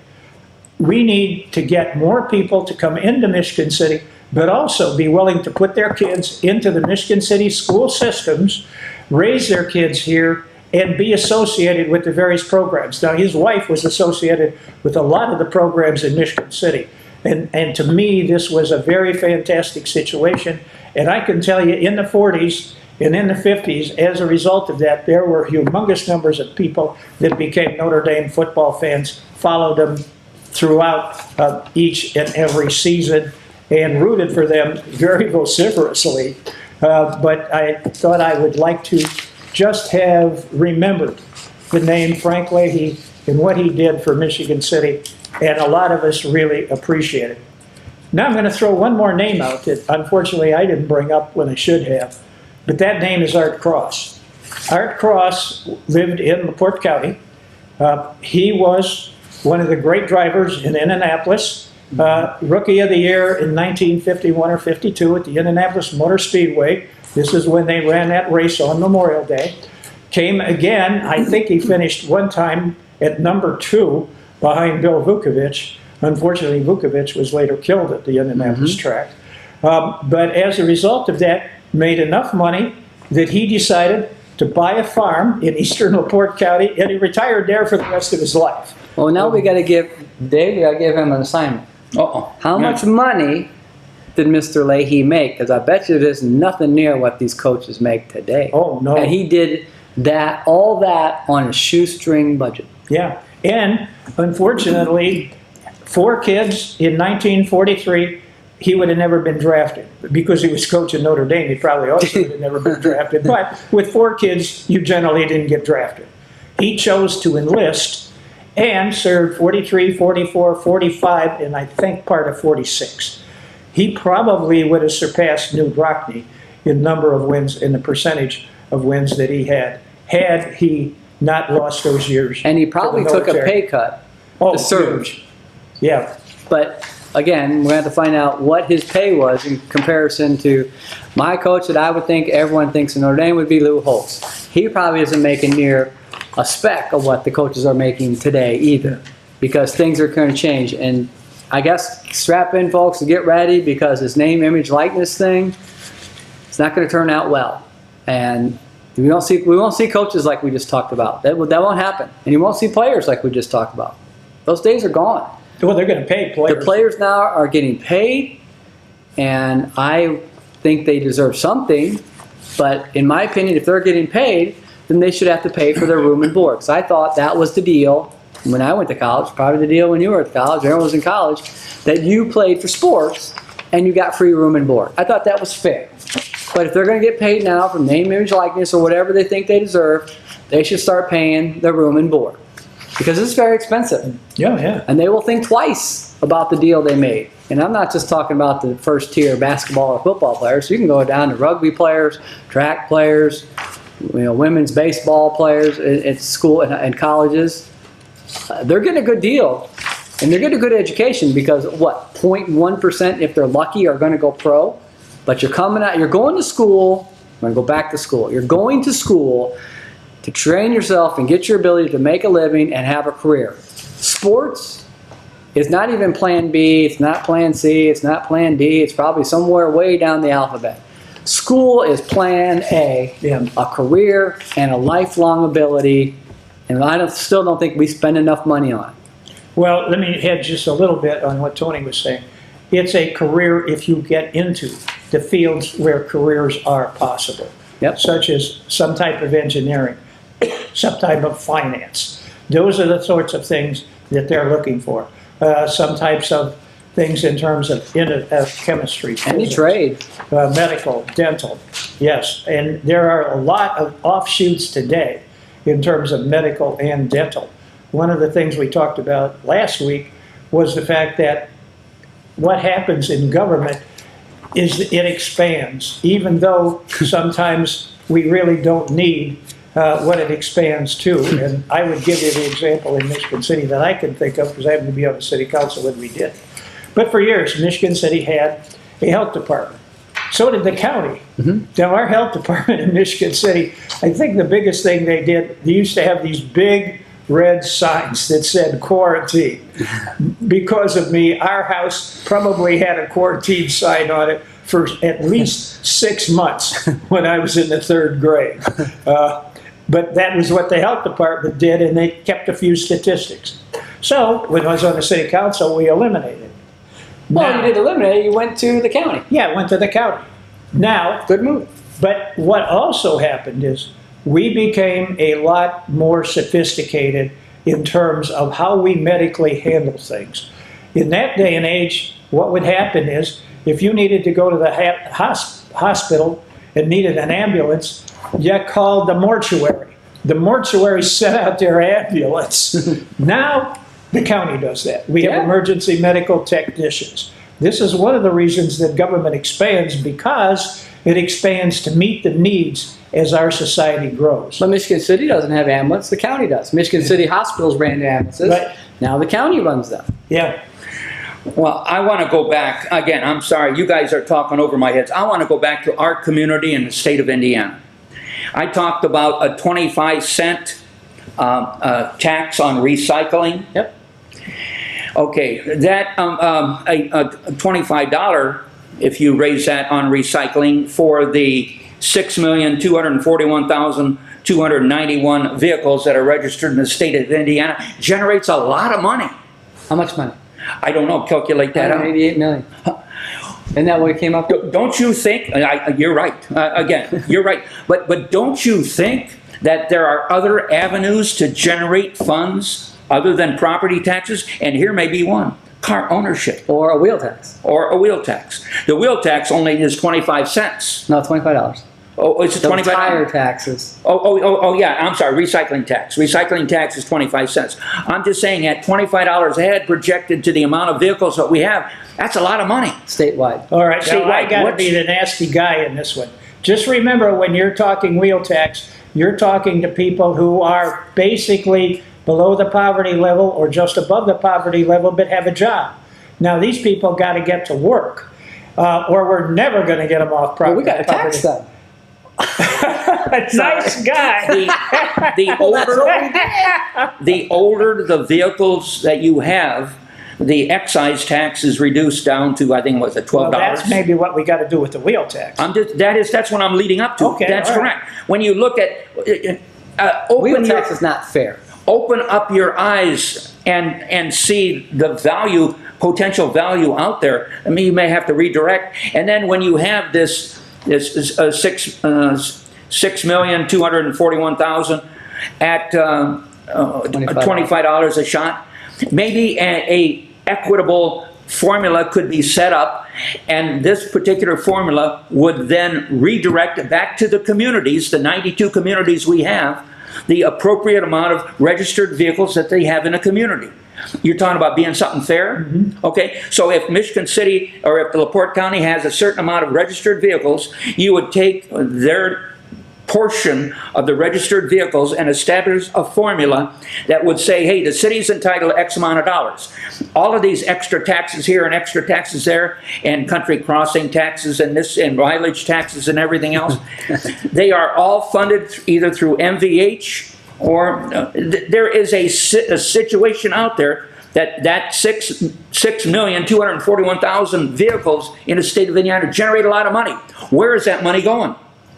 We need to get more people to come into Michigan City, but also be willing to put their kids into the Michigan City school systems, raise their kids here, and be associated with the various programs. Now, his wife was associated with a lot of the programs in Michigan City. And to me, this was a very fantastic situation. And I can tell you, in the 40s and in the 50s, as a result of that, there were humongous numbers of people that became Notre Dame football fans, followed them throughout each and every season, and rooted for them very vociferously. But I thought I would like to just have remembered the name Frank Leahy and what he did for Michigan City, and a lot of us really appreciate it. Now I'm going to throw one more name out that unfortunately I didn't bring up when I should have, but that name is Art Cross. Art Cross lived in LaPorte County. He was one of the great drivers in Indianapolis, Rookie of the Year in 1951 or 52 at the Indianapolis Motor Speedway. This is when they ran that race on Memorial Day. Came again, I think he finished one time at number 2 behind Bill Vukovich. Unfortunately, Vukovich was later killed at the Indianapolis track. But as a result of that, made enough money that he decided to buy a farm in eastern LaPorte County, and he retired there for the rest of his life. Well, now we got to give Dave. We got to give him an assignment. How much money did Mr. Leahy make? Because I bet you there's nothing near what these coaches make today. Oh no! And he did all that on a shoestring budget. Yeah, and unfortunately, 4 kids in 1943. He would have never been drafted. Because he was coaching Notre Dame, he probably also would have never been drafted. But with 4 kids, you generally didn't get drafted. He chose to enlist and served 43, 44, 45, and I think part of 46. He probably would have surpassed Newt Rockne in number of wins and the percentage of wins that he had he not lost those years. And he probably took a pay cut to serve. Huge. Yeah. But again, we're going to have to find out what his pay was in comparison to my coach that I would think everyone thinks in Notre Dame would be Lou Holtz. He probably isn't making near a speck of what the coaches are making today either, because things are going to change. And I guess strap in, folks, and get ready, because this name, image, likeness thing, it's not going to turn out well. And we won't see coaches like we just talked about. That won't happen. And you won't see players like we just talked about. Those days are gone. Well, they're going to pay players. The players now are getting paid, and I think they deserve something. But in my opinion, if they're getting paid, then they should have to pay for their room and board. Because I thought that was the deal when I went to college, probably the deal when you were at college, everyone was in college, that you played for sports and you got free room and board. I thought that was fair. But if they're going to get paid now from name, image, likeness, or whatever they think they deserve, they should start paying their room and board. Because it's very expensive. Yeah, yeah. And they will think twice about the deal they made. And I'm not just talking about the first tier basketball or football players. You can go down to rugby players, track players, women's baseball players at school and colleges. They're getting a good deal. And they're getting a good education because, 0.1%, if they're lucky, are going to go pro. But you're coming out, you're going to school. I'm going to go back to school. You're going to school to train yourself and get your ability to make a living and have a career. Sports is not even plan B, it's not plan C, it's not plan D, it's probably somewhere way down the alphabet. School is plan A, a career and a lifelong ability, and I still don't think we spend enough money on it. Well, let me add just a little bit on what Tony was saying. It's a career if you get into the fields where careers are possible, such as some type of engineering, some type of finance. Those are the sorts of things that they're looking for. Some types of things in terms of chemistry. Any trade. Medical, dental, yes. And there are a lot of offshoots today in terms of medical and dental. One of the things we talked about last week was the fact that what happens in government is it expands, even though sometimes we really don't need what it expands to. And I would give you the example in Michigan City that I can think of, because I happened to be on the city council when we did. But for years, Michigan City had a health department. So did the county. Now, our health department in Michigan City, I think the biggest thing they did, they used to have these big red signs that said quarantine. Because of me, our house probably had a quarantine sign on it for at least 6 months when I was in the 3rd grade. But that was what the health department did, and they kept a few statistics. So when I was on the city council, we eliminated it. Well, Now- you did eliminate it, you went to the county. Yeah, it went to the county. Now, Good move. but what also happened is we became a lot more sophisticated in terms of how we medically handle things. In that day and age, what would happen is if you needed to go to the hospital and needed an ambulance, you called the mortuary. The mortuary sent out their ambulance. Now, the county does that. We have Yeah. emergency medical technicians. This is one of the reasons that government expands, because it expands to meet the needs as our society grows. But Michigan City doesn't have ambulance, the county does. Michigan City hospitals ran ambulances. Right. Now the county runs them. Yeah. Well, I want to go back, again, I'm sorry, you guys are talking over my heads. I want to go back to our community in the state of Indiana. I talked about a 25-cent tax on recycling. Yep. Okay, that a $25, if you raise that on recycling for the 6,241,291 vehicles that are registered in the state of Indiana, generates a lot of money. How much money? I don't know, calculate that out. 188 million. Isn't that what it came up with? Don't you think, you're right, again, you're right, but don't you think that there are other avenues to generate funds other than property taxes? And here may be one: car ownership Or a wheel tax? or a wheel tax. The wheel tax only is 25 cents. No, $25. Oh, it's The 25. tire taxes. Oh, yeah, I'm sorry, recycling tax. Recycling tax is 25 cents. I'm just saying at $25 a head projected to the amount of vehicles that we have, that's a lot of money. Statewide. All right, See, now I like, gotta what's- be the nasty guy in this one. Just remember, when you're talking wheel tax, you're talking to people who are basically below the poverty level or just above the poverty level, but have a job. Now, these people gotta get to work, or we're never gonna get them off Well, property. we got to tax them. Nice guy. The older the vehicles that you have, the excise tax is reduced down to, I think, was it $12? Well, that's maybe what we gotta do with the wheel tax. That's what I'm leading up to. Okay, That's all right. correct. When you look at, Wheel open tax is not fair. open up your eyes and see the value, potential value out there. I mean, you may have to redirect. And then when you have this 6,241,000 at $25 a shot, maybe a equitable formula could be set up, and this particular formula would then redirect it back to the communities, the 92 communities we have, the appropriate amount of registered vehicles that they have in a community. You're talking about being something fair? Okay, so if Michigan City or if LaPorte County has a certain amount of registered vehicles, you would take their portion of the registered vehicles and establish a formula that would say, hey, the city's entitled to X amount of dollars. All of these extra taxes here and extra taxes there, and country crossing taxes and this and mileage taxes and everything else, they are all funded either through MVH or there is a situation out there that 6,241,000 vehicles in the state of Indiana generate a lot of money. Where is that money going?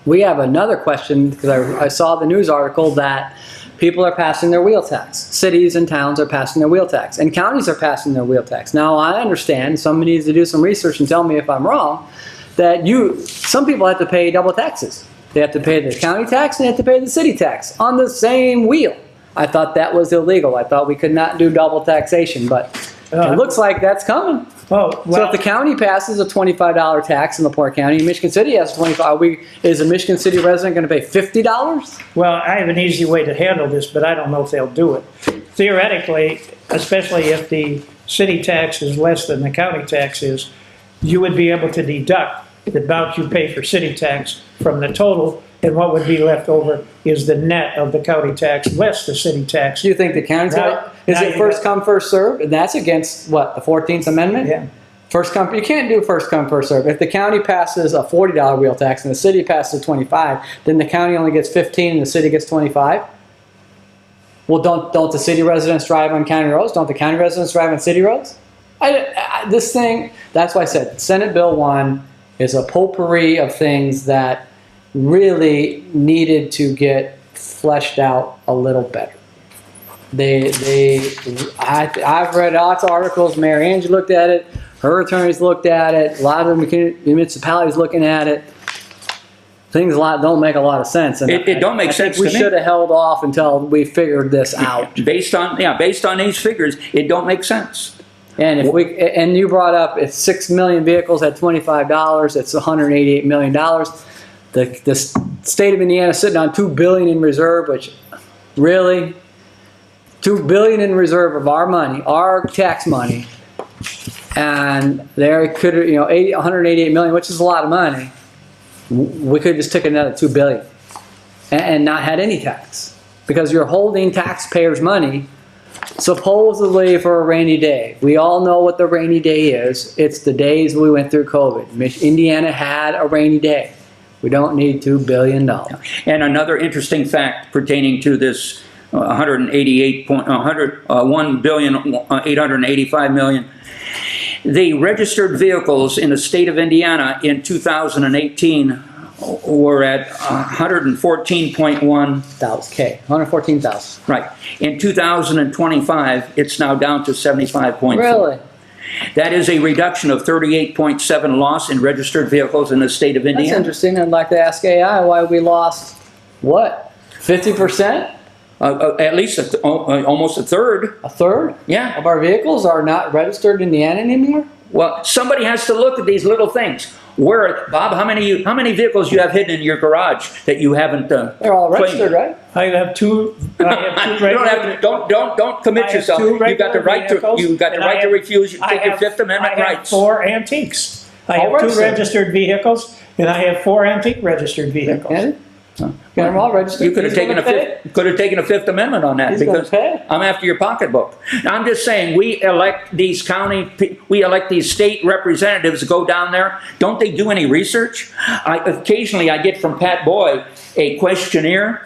We have another question, because I saw the news article that people are passing their wheel tax. Cities and towns are passing their wheel tax, and counties are passing their wheel tax. Now, I understand, somebody needs to do some research and tell me if I'm wrong, that some people have to pay double taxes. They have to pay the county tax and they have to pay the city tax on the same wheel. I thought that was illegal. I thought we could not do double taxation, but it looks like that's coming. Oh, So well, if the county passes a $25 tax in LaPorte County, Michigan City has 25, is a Michigan City resident going to pay $50? well, I have an easy way to handle this, but I don't know if they'll do it. Theoretically, especially if the city tax is less than the county tax is, you would be able to deduct the amount you pay for city tax from the total, and what would be left over is the net of the county tax less the city tax. Do you think the county's Now- is now it you first got- come, first served? And that's against what, the 14th Amendment? Yeah. First come, you can't do first come, first served. If the county passes a $40 wheel tax and the city passes a 25, then the county only gets 15 and the city gets 25? Well, don't the city residents drive on county roads? Don't the county residents drive on city roads? This thing, that's why I said Senate Bill 1 is a potpourri of things that really needed to get fleshed out a little better. I've read lots of articles. Mayor Angie looked at it. Her attorneys looked at it. A lot of the municipalities looking at it. Things don't make a lot of sense. And It don't make sense to we me. should have held off until we figured this out. Based on these figures, it don't make sense. And if you brought up if 6 million vehicles at $25, it's $188 million. The state of Indiana is sitting on $2 billion in reserve, which really $2 billion in reserve of our money, our tax money, and there could $188 million, which is a lot of money. We could have just taken another $2 billion and not had any tax, because you're holding taxpayers' money supposedly for a rainy day. We all know what the rainy day is. It's the days we went through COVID. Indiana had a rainy day. We don't need $2 billion. And another interesting fact pertaining to this $1,885,000,000, the registered vehicles in the state of Indiana in 2018 were at 114.1. 114,000. Right. In 2025, it's now down to 75.4. Really? That is a reduction of 38.7 loss in registered vehicles in the state of That's Indiana. interesting. I'd like to ask AI why we lost, what, 50%? At least almost a third. A third Yeah. of our vehicles are not registered in Indiana anymore? Well, somebody has to look at these little things. Bob, how many vehicles you have hidden in your garage that you haven't? They're all registered, right? I have two. You don't have to. Don't commit I have yourself. two You got the right to. vehicles, You got the and right I to have- refuse. You take your Fifth Amendment I have rights. 4 antiques. I All have 2 registered. registered vehicles, and I have 4 antique registered vehicles. Yeah. Got them all registered. You could have He's taken gonna a Fifth Amendment on that He's gonna because pay. I'm after your pocketbook. I'm just saying we elect these state representatives to go down there. Don't they do any research? Occasionally I get from Pat Boyd a questionnaire,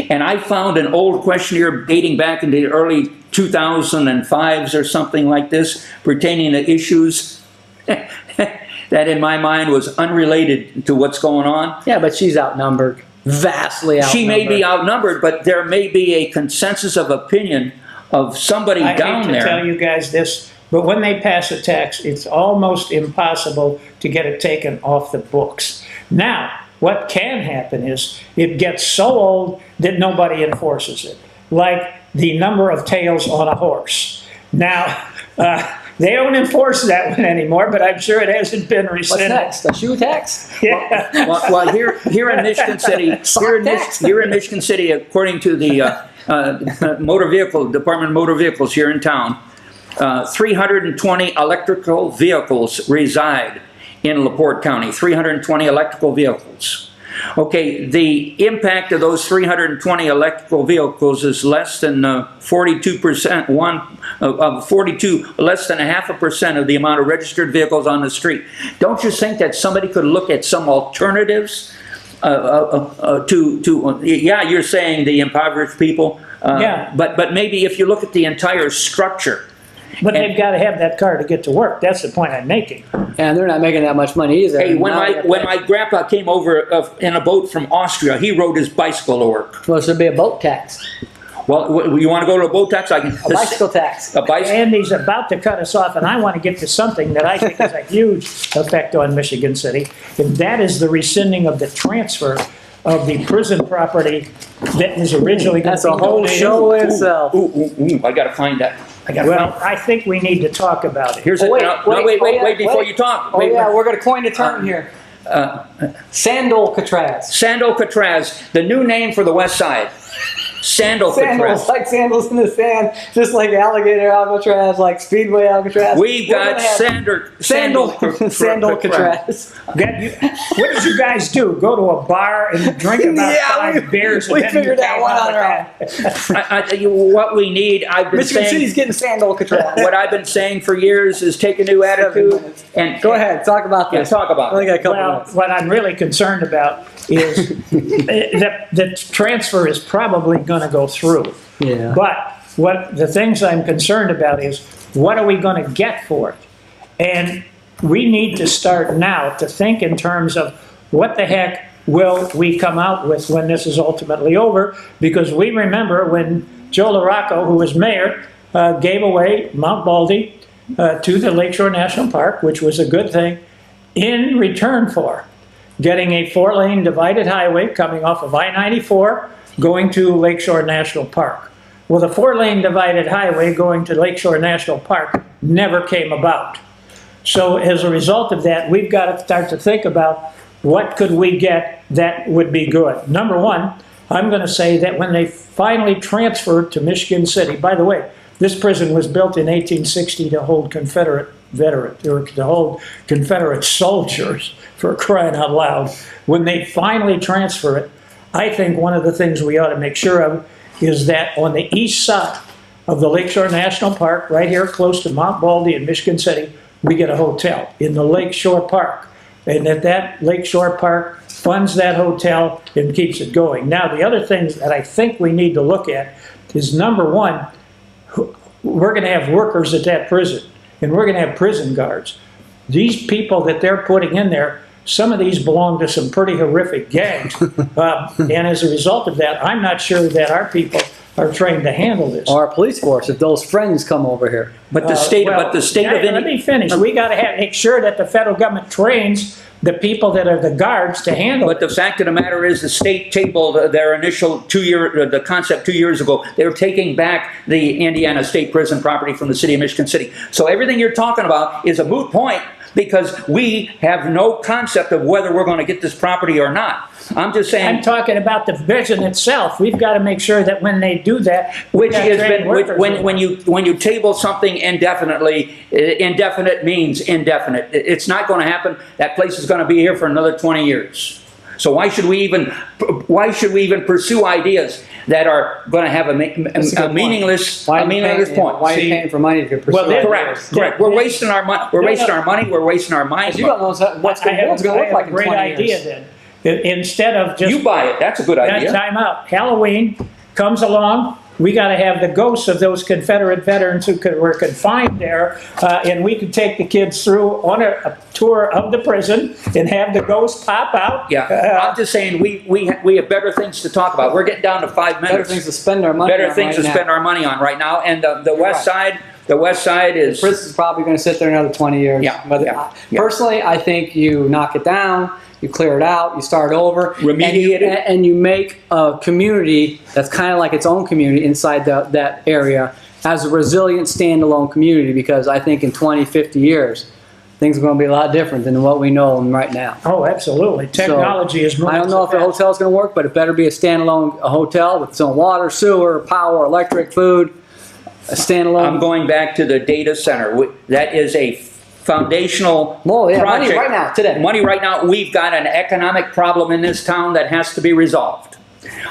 and I found an old questionnaire dating back into the early 2005s or something like this, pertaining to issues that in my mind was unrelated to what's going on. Yeah, but she's outnumbered. Vastly outnumbered. She may be outnumbered, but there may be a consensus of opinion of somebody I down hate to tell there. you guys this, but when they pass a tax, it's almost impossible to get it taken off the books. Now, what can happen is it gets so old that nobody enforces it, like the number of tails on a horse. Now, they don't enforce that one anymore, but I'm sure it hasn't been What's rescinded. next? A shoe tax? Yeah. Well, here in Michigan City, here in Michigan City, according to the Department of Motor Vehicles here in town, 320 electrical vehicles reside in LaPorte County. 320 electrical vehicles. Okay, the impact of those 320 electrical vehicles is less than 42%, less than 0.5% of the amount of registered vehicles on the street. Don't you think that somebody could look at some alternatives yeah, you're saying the impoverished people, Yeah. but maybe if you look at the entire structure. But they've got to have that car to get to work. That's the point I'm making. And they're not making that much money either. Hey, when Now my grandpa came over in a boat from Austria, he rode his bicycle to work. well, should be a boat tax, Well, you want to go to a boat tax? I can. a bicycle tax. A bicycle. Andy's about to cut us off, and I want to get to something that I think has a huge effect on Michigan City, and that is the rescinding of the transfer of the prison property that was originally going That's to a be whole donated. show itself. I got to find that. Well, I think we need to talk about it. Here's Wait, wait before you talk. Oh Wait, yeah, we're going to coin a term here. Sandal Catraz. Sandal Catraz, the new name for the West Side. Sandal Sandals, Alcatraz. like sandals in the sand, just like alligator Alcatraz, like Speedway Alcatraz. We've We're got gonna have sandal Sandal Alcatraz. What did you guys do? Go to a bar and drink about five beers? And we then figured you that came one up on with our own. that? I tell you what we need. I've been Michigan saying City's getting Sandal Alcatraz. what I've been saying for years is take a new attitude minutes. and Go ahead, talk about Yeah, this. talk about I only got a couple Well, minutes. what I'm really concerned about is that the transfer is probably going to go through. Yeah. But what the things I'm concerned about is what are we going to get for it? And we need to start now to think in terms of what the heck will we come out with when this is ultimately over? Because we remember when Joe LaRocco, who was mayor, gave away Mount Baldy to the Lakeshore National Park, which was a good thing, in return for getting a 4-lane divided highway coming off of I-94 going to Lakeshore National Park. Well, the 4-lane divided highway going to Lakeshore National Park never came about. So as a result of that, we've got to start to think about what could we get that would be good. Number one, I'm going to say that when they finally transferred to Michigan City, by the way, this prison was built in 1860 to hold Confederate veterans, or to hold Confederate soldiers, for crying out loud. When they finally transfer it, I think one of the things we ought to make sure of is that on the east side of the Lakeshore National Park, right here close to Mount Baldy in Michigan City, we get a hotel in the Lakeshore Park. And that Lakeshore Park funds that hotel and keeps it going. Now, the other things that I think we need to look at is, number one, we're going to have workers at that prison, and we're going to have prison guards. These people that they're putting in there, some of these belong to some pretty horrific gangs. And as a result of that, I'm not sure that our people are trained to handle this. Or our police force, if those friends come over here. but the state Well, of let Indiana. me finish. We got to make sure that the federal government trains the people that are the guards to handle But it. the fact of the matter is, the state tabled their initial the concept 2 years ago. They were taking back the Indiana State Prison property from the city of Michigan City. So everything you're talking about is a moot point because we have no concept of whether we're going to get this property or not. I'm just saying. I'm talking about the prison itself. We've got to make sure that when they do that, Which we've got has trained been, workers. when you table something indefinitely, indefinite means indefinite. It's not going to happen. That place is going to be here for another 20 years. So why should we even pursue ideas that are going to have a meaningless Why are you point? Why are you See, paying for money if you're pursuing well, Correct. We're wasting our money. We're wasting our money. We're wasting our mind. You don't know what's I have going to look like a in great 20 idea years. then. Instead of just You buy it. That's a good idea. time out, Halloween comes along. We got to have the ghosts of those Confederate veterans who were confined there, and we could take the kids through on a tour of the prison and have the ghosts pop out. Yeah, I'm just saying we have better things to talk about. We're getting down to 5 minutes. Better things to spend our money Better on things right to now. spend our money on right now. And the west right. side, the west side is. Prison's probably going to sit there another 20 years. Yeah, But yeah. personally, I think you knock it down, you clear it out, you start over, Remediate it. and you make a community that's kind of like its own community inside that area as a resilient standalone community, because I think in 20, 50 years, things are going to be a lot different than what we know right now. Oh, absolutely. Technology is moving. I don't know if the hotel's going to work, but it better be a standalone hotel with its own water, sewer, power, electric, food, a standalone. I'm going back to the data center. That is a foundational Well, yeah, project. money right now, today. Money right now. We've got an economic problem in this town that has to be resolved.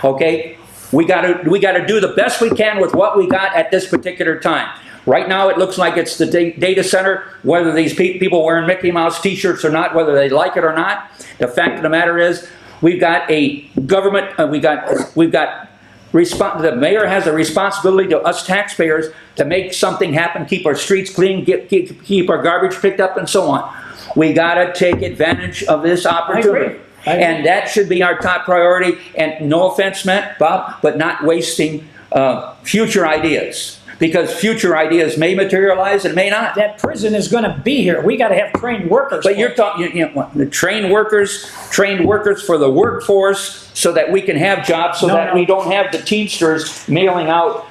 Okay, we got to do the best we can with what we got at this particular time. Right now, it looks like it's the data center. Whether these people wearing Mickey Mouse T-shirts or not, whether they like it or not, the fact of the matter is, we've got a government. The mayor has a responsibility to us taxpayers to make something happen, keep our streets clean, keep our garbage picked up, and so on. We got to take advantage of this opportunity. I agree. And that should be our top priority. And no offense meant, Bob, but not wasting future ideas. Because future ideas may materialize and may not. That prison is going to be here. We got to have trained workers. But you're talking, the trained workers for the workforce, so that we can have jobs, so that we don't have the Teamsters mailing out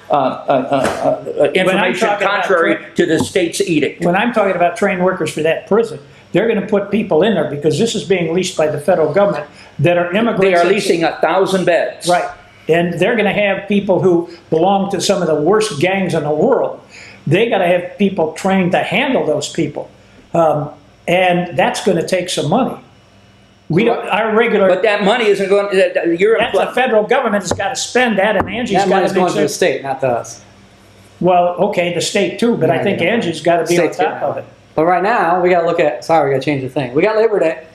information talking about contrary to the state's edict. When I'm talking about trained workers for that prison, they're going to put people in there because this is being leased by the federal government that are immigrants. They are leasing 1,000 beds. Right. And they're going to have people who belong to some of the worst gangs in the world. They got to have people trained to handle those people. And that's going to take some money. We don't, our regular, But that money isn't going, you're. that's the federal government has got to spend that, and Angie's That got money's to going make to the sure. state, not to us. Well, okay, the state too, but I think Angie's got to be on State's getting top of it. But right now, we got to look at, sorry, we got to change the thing. We got Labor Day.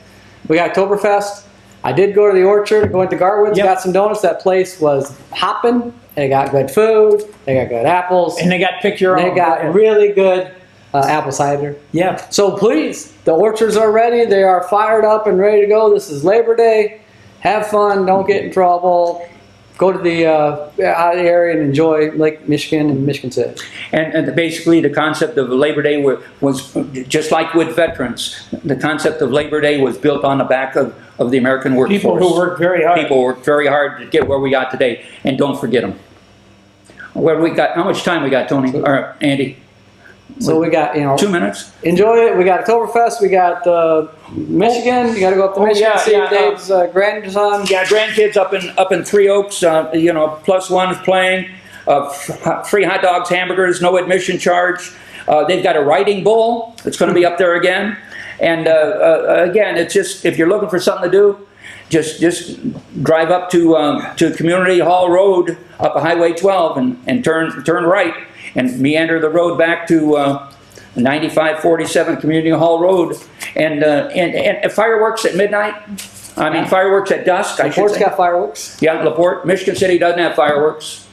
We got Oktoberfest. I did go to the Orchard, go into Garwood's, Yep. got some donuts. That place was hopping. They got good food. They got good apples. And they got pick your own. They got really good apple cider. Yeah. So please, the orchards are ready. They are fired up and ready to go. This is Labor Day. Have fun. Don't get in trouble. Go to the out of the area and enjoy Lake Michigan and Michigan City. And basically, the concept of Labor Day was just like with veterans. The concept of Labor Day was built on the back of the American workforce. People who worked very hard. People worked very hard to get where we got today, and don't forget them. Where we got? How much time we got, Tony or Andy? So we got, 2 minutes. Enjoy it. We got Oktoberfest. We got Michigan. You got to go up to Michigan yeah, see yeah, Dave's grandson. Yeah, grandkids up in Three Oaks. +1 is playing. Free hot dogs, hamburgers, no admission charge. They've got a riding bull. It's going to be up there again. And again, it's just, if you're looking for something to do, just drive up to Community Hall Road up Highway 12 and turn right and meander the road back to 9547 Community Hall Road, and fireworks at midnight. I mean, fireworks at dusk. LaPorte's got fireworks. Yeah, LaPorte. Michigan City doesn't have fireworks.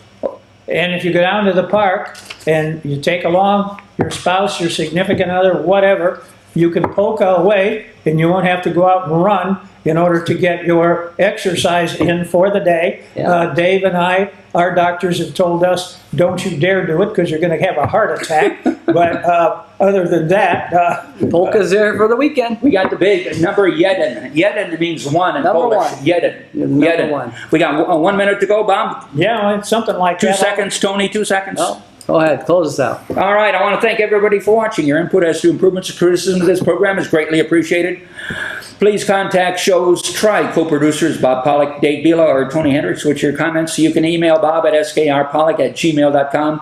And if you go down to the park and you take along your spouse, your significant other, whatever, you can polka away and you won't have to go out and run in order to get your exercise in for the day. Yeah. Dave and I, our doctors have told us, don't you dare do it because you're going to have a heart attack. But other than that, Polka's there for the weekend. We got the big number Jeden. Jeden means one in Number Polish. one. Jeden. Number Jeden. one. We got 1 minute to go, Bob. yeah, it's something like 2 that. seconds, Tony. 2 seconds. Oh, go ahead. Close us out. All right, I want to thank everybody for watching. Your input as to improvements or criticism of this program is greatly appreciated. Please contact show's co-producers Bob Pollock, Dave Bila, or Tony Hendricks with your comments. You can email Bob at skrpollock@gmail.com,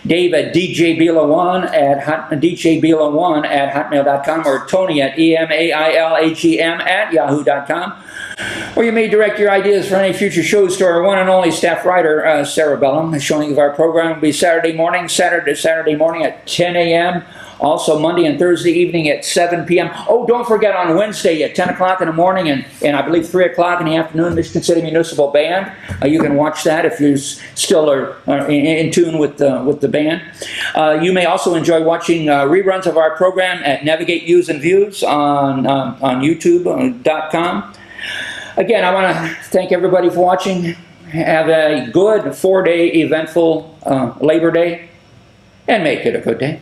Dave at djbila1 at hotmail.com, or Tony at emailagm@yahoo.com. Or you may direct your ideas for any future shows to our one and only staff writer, Sarah Bellum. The showing of our program will be Saturday morning at 10 a.m., also Monday and Thursday evening at 7 p.m. Oh, don't forget on Wednesday at 10 o'clock in the morning and I believe 3 o'clock in the afternoon, Michigan City Municipal Band. You can watch that if you still are in tune with the band. You may also enjoy watching reruns of our program at Navigate Views and Views on YouTube.com. Again, I want to thank everybody for watching. Have a good 4-day eventful Labor Day, and make it a good day.